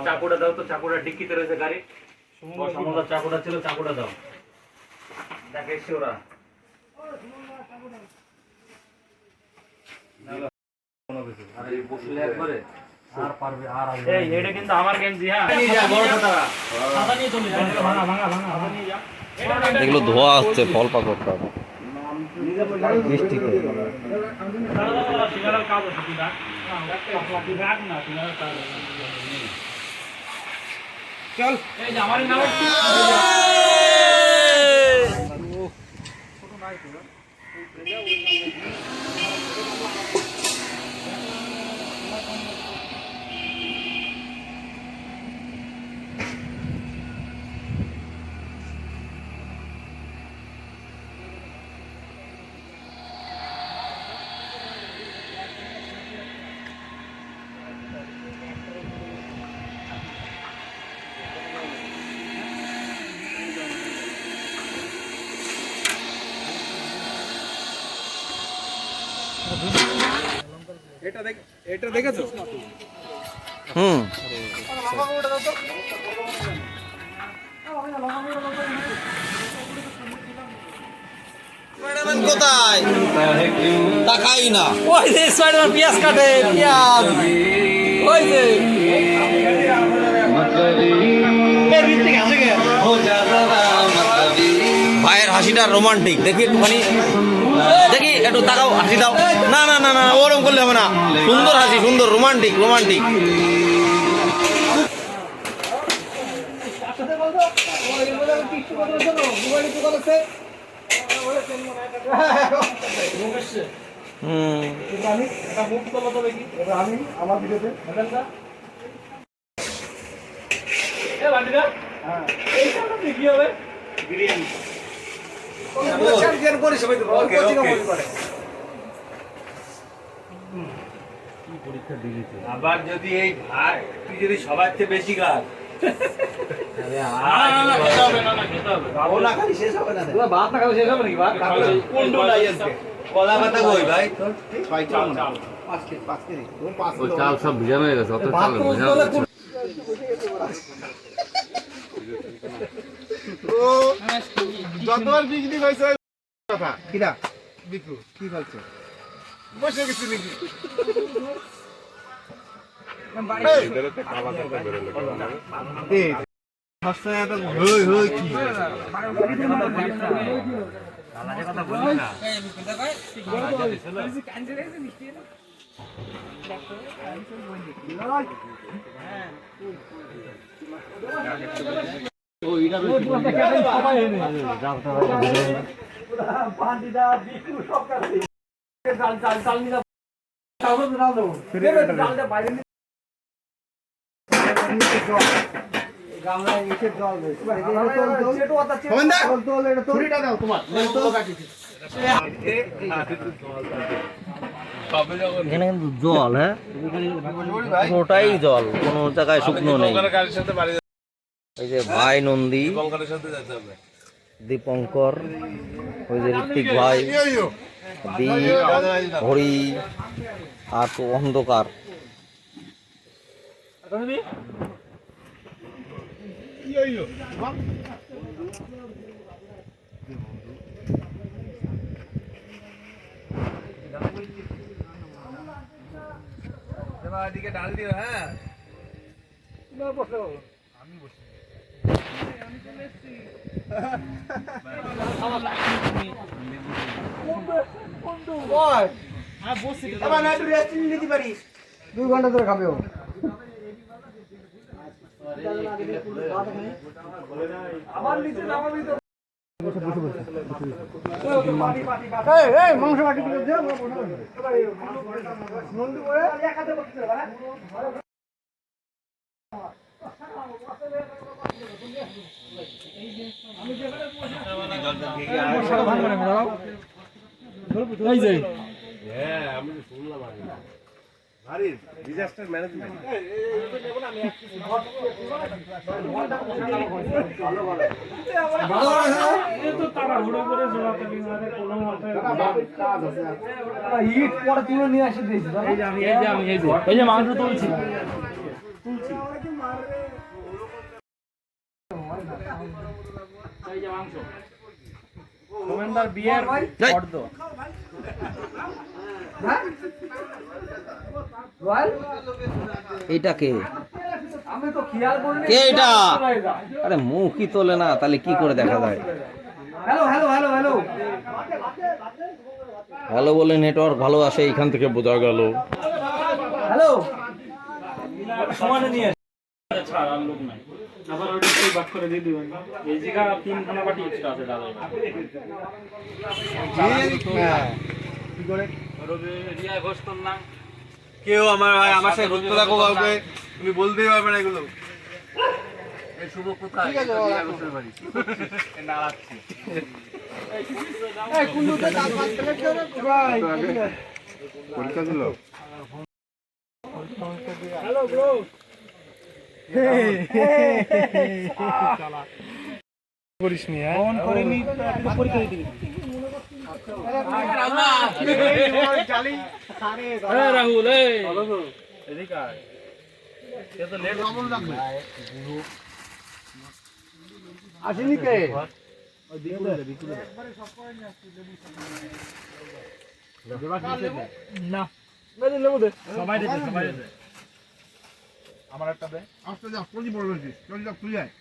চাকুটা দাও তো, চাকুটা ডিক্কিতে রয়েছে গাড়ি। সমুদ্র চাকুটা ছিল, চাকুটা দাও। দেখে এসছে ওরা। এটা কিন্তু আমার গেঞ্জি। হ্যাঁ, এগুলো ধোয়া হচ্ছে ফল পাকড়টা বৃষ্টিতে। চল এই যে আমারই নাম এটা দেখেছো? কোথায় তাকাই না, ওই যে স্পাইডার পেঁয়াজ কাটে, পেঁয়াজ ওই যে ভাইয়ের হাসিটা রোমান্টিক। দেখি একটুখানি, দেখি একটু তাকাও, হাসি দাও। না না না না, ওরকম করলে হবে না। সুন্দর হাসি, সুন্দর, রোমান্টিক রোমান্টিক। আবার যদি এই ভাত তুই যদি সবার চেয়ে বেশি খাস, কলা পাতা কই ভাই? চাল সব ভিজানো হয়ে গেছে, অত চাল যতবার বিক্রি হয়েছে কথা কিনা বিক্রু কি বলছে বসে গেছি নাকি এখানে কিন্তু জল, হ্যাঁ পুরোটাই জল, কোনো জায়গায় শুকনো নেই। এই যে ভাই নন্দী, দীপঙ্কর, ওই যে ঋত্বিক ভাই, দীপ, হরি, আর তো অন্ধকার। আবার না একটু রেস্ট নিতে পারিস, 2 ঘন্টা ধরে খাবে ও। আবার নিচে নামাবি তো। এই মাংস বাটি দিলে দে, নন্দী করে একাতে বসতে পারে। এই যে হ্যাঁ আমি শুনলাম ভারী ডিজাস্টার ম্যানেজমেন্ট তো তারা হুড়ো করে জোড়াতে মানে কোনো মতে কাজ আছে হিট পরে তুলে নিয়ে আসি দিয়েছি। এই যে মাংস তুলছি এই যে মাংস কমেন্ডার বিয়ার ফর্দ এইটা কে? আমি তো খেয়াল করিনি। কে এটা? আরে মুখই তোলে না, তাহলে কি করে দেখা যায়? হ্যালো হ্যালো হ্যালো হ্যালো ভালো বলে নেটওয়ার্ক ভালো আসে, এইখান থেকে বোঝা গেল। হ্যালো সমানে নিয়ে ছাড় আর লোক নাই, আবার ওটা সেই বাক করে দিয়ে দিবেন। এই জায়গা 3 খানা বাটি এক্সট্রা আছে দাদা। কি করে রবি রিয়া ঘোষতন না কেউ আমার ভাই আমার সাথে ঘুরতে থাকো কাউকে তুমি বলতেই পারবে না এগুলো। এই শুভ কোথায়? ঠিক আছে রিয়া ঘোষের বাড়ি নাড়াচ্ছি। এই কুন্ডুতে দাঁত বাদ করে কেউ ভাই পরীক্ষা দিল। হ্যালো ব্রো করিসনি হ্যাঁ ফোন করিনি তো পরীক্ষা দিবি। আরে রাহুল এই এদিকে আয়, এ তো লেট আসেনি কে? না মেরে নেবো দে, সবাই দে সবাই দে। আমার একটা দে। আস্তে যা, কোজি পড়বে, চল যা, তুই আয়।